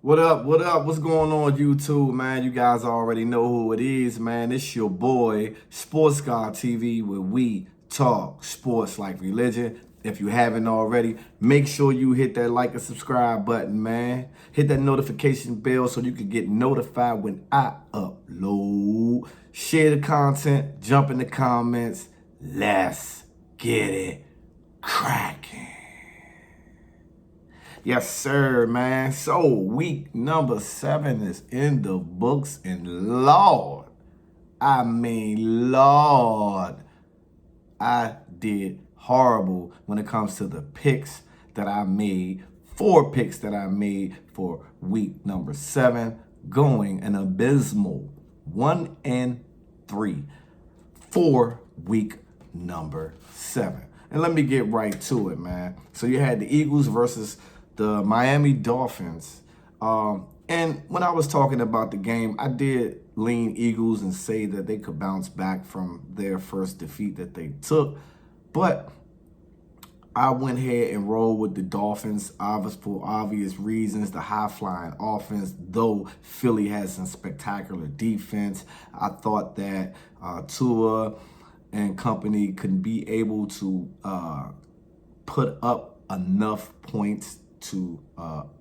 What up? What up? What's going on, YouTube, man? You guys already know who it is, man. It's your boy, Sports God TV, where we talk sports like religion. If you haven't already, make sure you hit that like and subscribe button, man. Hit that notification bell so you can get notified when I upload. Share the content, jump in the comments. Let's get it cracking. Yes, sir, man. So week number 7 is in the books, and Lord, Lord, I did horrible when it comes to the picks that I made. 4 picks that I made for week number 7, going an abysmal 1-3 for week number 7. And let me get right to it, man. So you had the Eagles versus the Miami Dolphins. And when I was talking about the game, I did lean Eagles and say that they could bounce back from their first defeat that they took. But I went ahead and rolled with the Dolphins, for obvious reasons. The high-flying offense, though Philly has some spectacular defense. I thought that Tua and company could be able to put up enough points to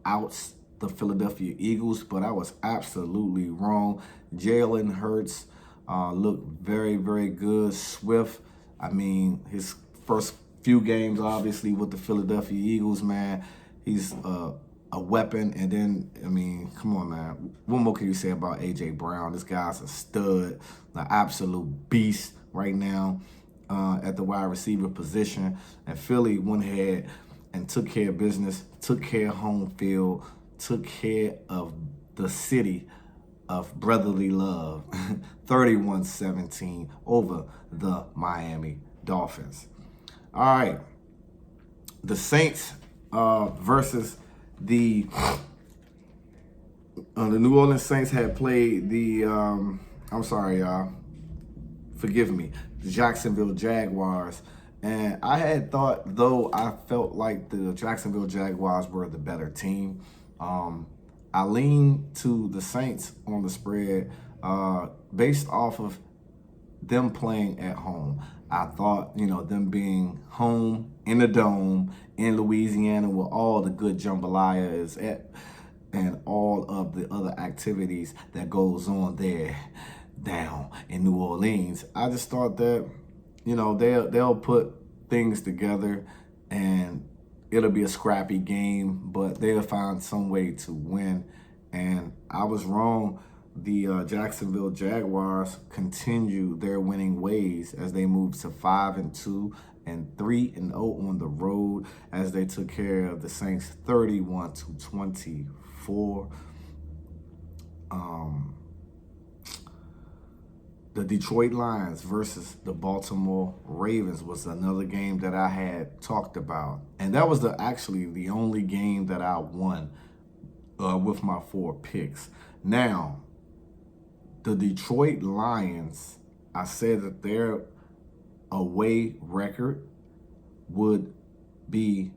oust the Philadelphia Eagles, but I was absolutely wrong. Jalen Hurts looked very, very good. Swift, I mean, his first few games, obviously, with the Philadelphia Eagles, man, he's a weapon. And then, I mean, come on, man. What more can you say about A.J. Brown? This guy's a stud, an absolute beast right now at the wide receiver position. And Philly went ahead and took care of business, took care of home field, took care of the city of brotherly love, 31-17 over the Miami Dolphins. All right, the Saints versus the New Orleans Saints had played the, I'm sorry, y'all, forgive me, the Jacksonville Jaguars. And I had thought, though, I felt like the Jacksonville Jaguars were the better team. I leaned to the Saints on the spread based off of them playing at home. I thought, them being home in the dome in Louisiana where all the good jambalaya is at and all of the other activities that goes on there down in New Orleans. I just thought that, they'll put things together and it'll be a scrappy game, but they'll find some way to win. And I was wrong. The Jacksonville Jaguars continue their winning ways as they move to 5-2 and 3-0 on the road as they took care of the Saints 31-24. The Detroit Lions versus the Baltimore Ravens was another game that I had talked about. And that was actually the only game that I won with my 4 picks. Now, the Detroit Lions, I said that their away record would be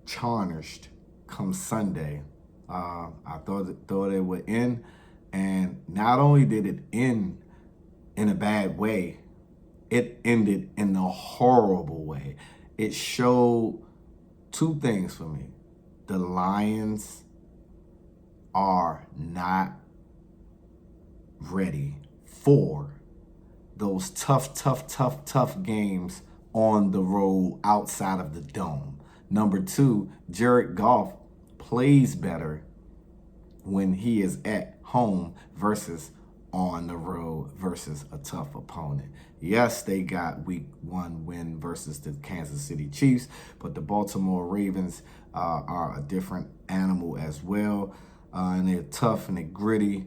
tarnished come Sunday. I thought it would end. And not only did it end in a bad way, it ended in a horrible way. It showed 2 things for me. The Lions are not ready for those tough games on the road outside of the dome. Number 2, Jared Goff plays better when he is at home versus on the road versus a tough opponent. Yes, they got week 1 win versus the Kansas City Chiefs, but the Baltimore Ravens are a different animal as well. And they're tough and they're gritty.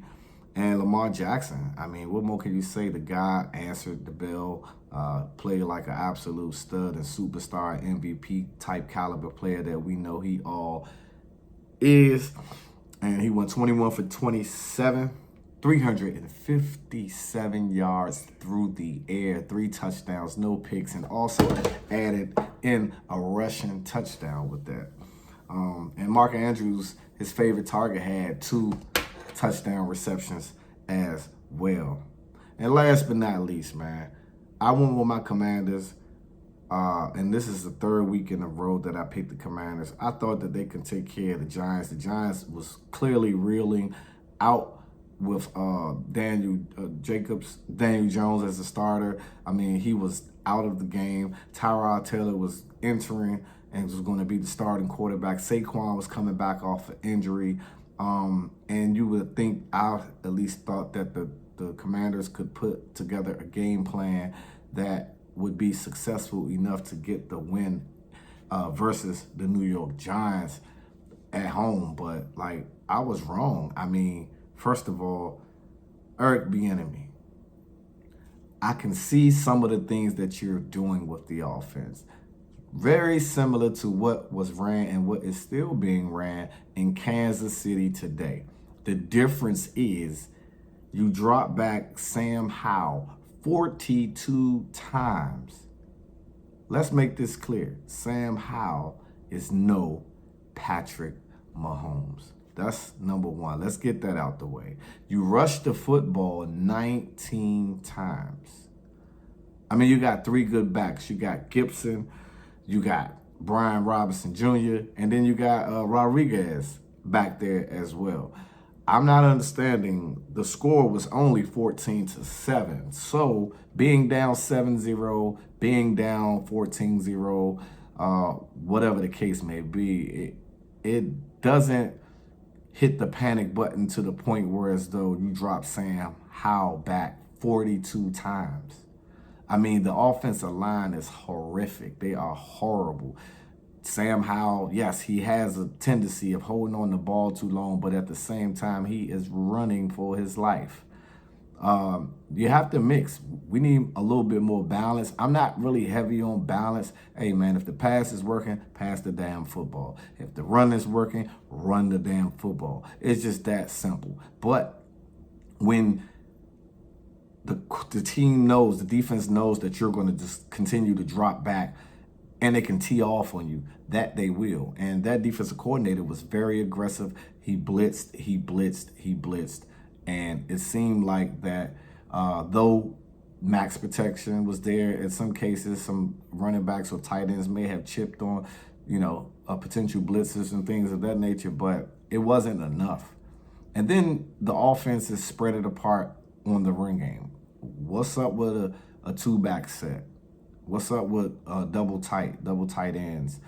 And Lamar Jackson, I mean, what more can you say? The guy answered the bell, played like an absolute stud and superstar MVP type caliber player that we know he all is. And he went 21 for 27. 357 yards through the air, 3 touchdowns, no picks, and also added in a rushing touchdown with that. And Mark Andrews, his favorite target, had 2 touchdown receptions as well. And last but not least, man, I went with my Commanders. And this is the 3rd week in a row that I picked the Commanders. I thought that they could take care of the Giants. The Giants was clearly reeling out with Daniel Jones as a starter. I mean, he was out of the game. Tyrod Taylor was entering and was going to be the starting quarterback. Saquon was coming back off an injury. And you would think, I at least thought that the Commanders could put together a game plan that would be successful enough to get the win versus the New York Giants at home. But, like, I was wrong. I mean, first of all, Eric Bieniemy, I can see some of the things that you're doing with the offense. Very similar to what was ran and what is still being ran in Kansas City today. The difference is you drop back Sam Howell 42 times. Let's make this clear. Sam Howell is no Patrick Mahomes. That's number one. Let's get that out the way. You rushed the football 19 times. I mean, you got 3 good backs. You got Gibson, you got Brian Robinson Jr., and then you got Rodriguez back there as well. I'm not understanding. The score was only 14-7. So being down 7-0, being down 14-0, whatever the case may be, it doesn't hit the panic button to the point where as though you drop Sam Howell back 42 times. I mean, the offensive line is horrific. They are horrible. Sam Howell, yes, he has a tendency of holding on the ball too long, but at the same time, he is running for his life. You have to mix. We need a little bit more balance. I'm not really heavy on balance. Hey, man, if the pass is working, pass the damn football. If the run is working, run the damn football. It's just that simple. But when the team knows, the defense knows that you're going to just continue to drop back and they can tee off on you, that they will. And that defensive coordinator was very aggressive. He blitzed. And it seemed like that though max protection was there, in some cases, some running backs or tight ends may have chipped on, potential blitzes and things of that nature, but it wasn't enough. And then the offense is spread it apart on the run game. What's up with a 2-back set? What's up with double tight ends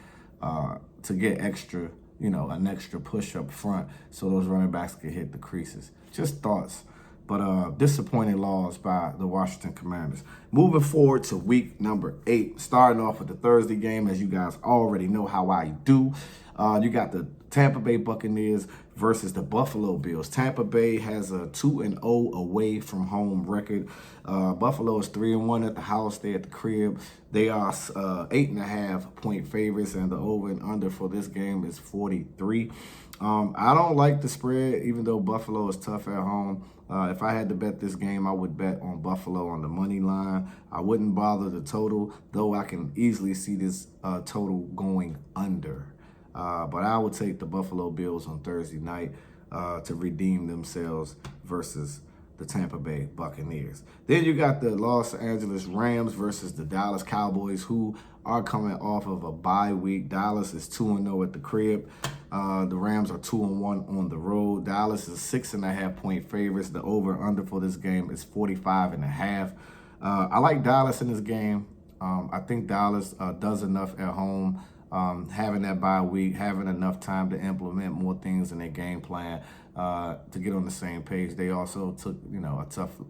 to get extra, an extra push up front so those running backs can hit the creases? Just thoughts. But disappointing loss by the Washington Commanders. Moving forward to week number 8, starting off with the Thursday game, as you guys already know how I do. You got the Tampa Bay Buccaneers versus the Buffalo Bills. Tampa Bay has a 2-0 away from home record. Buffalo is 3-1 at the house. They at the crib. They are 8.5-point favorites, and the over and under for this game is 43. I don't like the spread, even though Buffalo is tough at home. If I had to bet this game, I would bet on Buffalo on the money line. I wouldn't bother the total, though I can easily see this total going under. But I would take the Buffalo Bills on Thursday night to redeem themselves versus the Tampa Bay Buccaneers. Then you got the Los Angeles Rams versus the Dallas Cowboys, who are coming off of a bye week. Dallas is 2-0 at the crib. The Rams are 2-1 on the road. Dallas is 6.5-point favorites. The over-under for this game is 45.5. I like Dallas in this game. I think Dallas does enough at home. Having that bye week, having enough time to implement more things in their game plan to get on the same page. They also took, a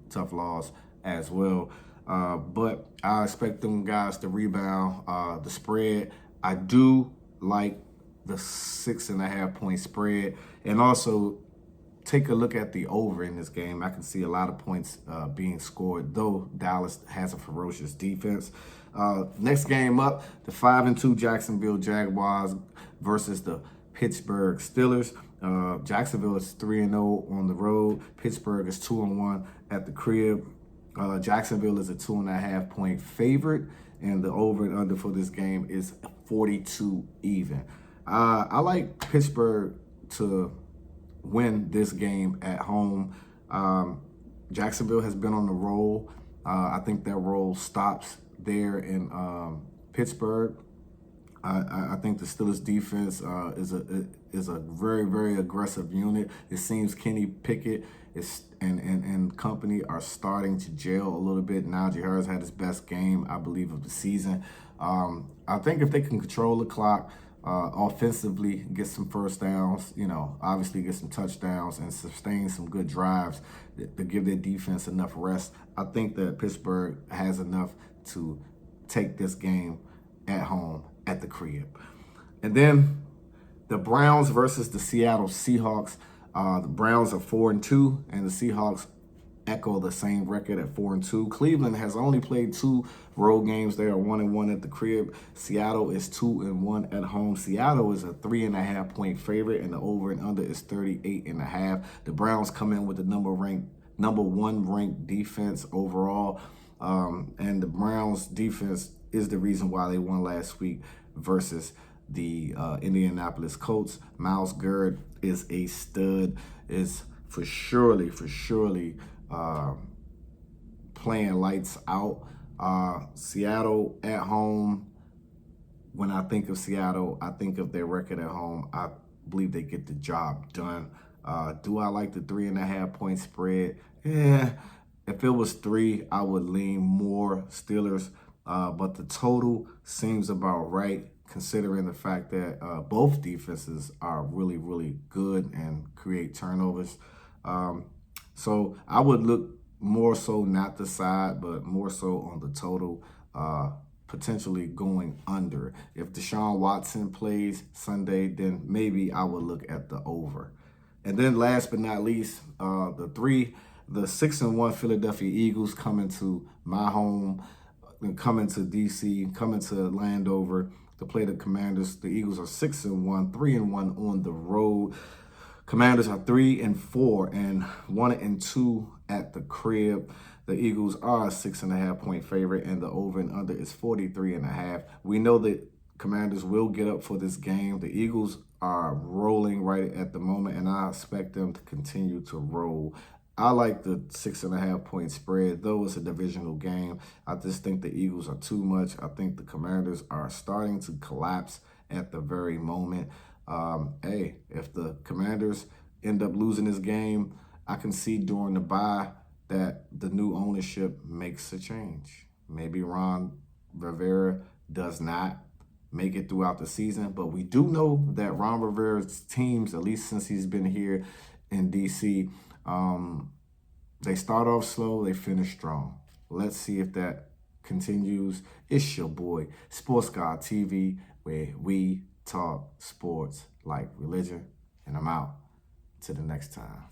tough loss as well. But I expect them guys to rebound. The spread, I do like the 6.5-point spread, and also take a look at the over in this game. I can see a lot of points being scored, though Dallas has a ferocious defense. Next game up, the 5-2 Jacksonville Jaguars versus the Pittsburgh Steelers. Jacksonville is 3-0 on the road. Pittsburgh is 2-1 at the crib. Jacksonville is a 2.5-point favorite, and the over and under for this game is 42 even. I like Pittsburgh to win this game at home. Jacksonville has been on the roll. I think that roll stops there in Pittsburgh. I think the Steelers defense is a very aggressive unit. It seems Kenny Pickett and company are starting to gel a little bit. Najee Harris had his best game, I believe, of the season. I think if they can control the clock offensively, get some first downs, obviously get some touchdowns and sustain some good drives to give their defense enough rest, I think that Pittsburgh has enough to take this game at home at the crib. And then the Browns versus the Seattle Seahawks. The Browns are 4-2, and the Seahawks echo the same record at 4-2. Cleveland has only played 2 road games. They are 1-1 at the crib. Seattle is 2-1 at home. Seattle is a 3.5 point favorite, and the over and under is 38.5. The Browns come in with the number 1 ranked defense overall, and the Browns defense is the reason why they won last week versus the Indianapolis Colts. Myles Garrett is a stud, is for surely playing lights out. Seattle at home. When I think of Seattle, I think of their record at home. I believe they get the job done. Do I like the 3.5 point spread? Yeah. If it was 3, I would lean more Steelers. But the total seems about right, considering the fact that both defenses are really good and create turnovers. So I would look more so not the side, but more so on the total, potentially going under. If Deshaun Watson plays Sunday, then maybe I would look at the over. And then last but not least, the 6-1 Philadelphia Eagles coming to my home, coming to DC, coming to Landover to play the Commanders. The Eagles are 6-1, 3-1 on the road. Commanders are 3-4 and 1-2 at the crib. The Eagles are a 6.5 point favorite, and the over and under is 43.5. We know that Commanders will get up for this game. The Eagles are rolling right at the moment, and I expect them to continue to roll. I like the 6.5 point spread, though it's a divisional game. I just think the Eagles are too much. I think the Commanders are starting to collapse at the very moment. Hey, if the Commanders end up losing this game, I can see during the bye that the new ownership makes a change. Maybe Ron Rivera does not make it throughout the season, but we do know that Ron Rivera's teams, at least since he's been here in DC, they start off slow, they finish strong. Let's see if that continues. It's your boy, Sports Guy TV, where we talk sports like religion, and I'm out. Till the next time.